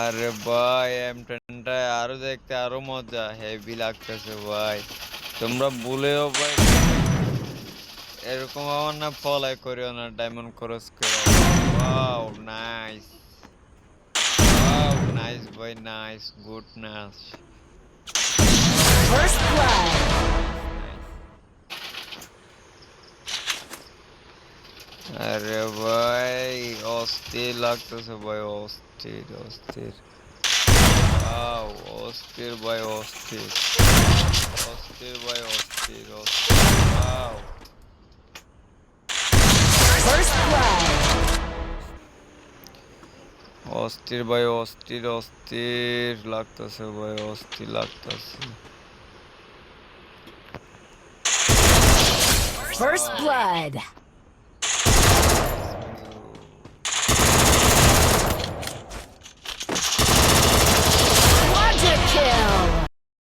আরে ভাই M10টা আরো দেখতে আরো মজা হেভি লাগতেছে ভাই। তোমরা ভুলেও ভাই এরকম আমার না ফলাই করিও না ডায়মন্ড ক্রস করে। ওয়াও নাইস, ওয়াও নাইস ভাই, nice good nice, First blood. Nice nice. আরে ভাই অস্থির লাগতেছে ভাই, অস্থির অস্থির। ওয়াও অস্থির ভাই, অস্থির অস্থির ভাই, অস্থির অস্থির। Wow First blood. অস্থির ভাই, অস্থির অস্থির লাগতেছে ভাই, অস্থির লাগতেছে। First wow blood.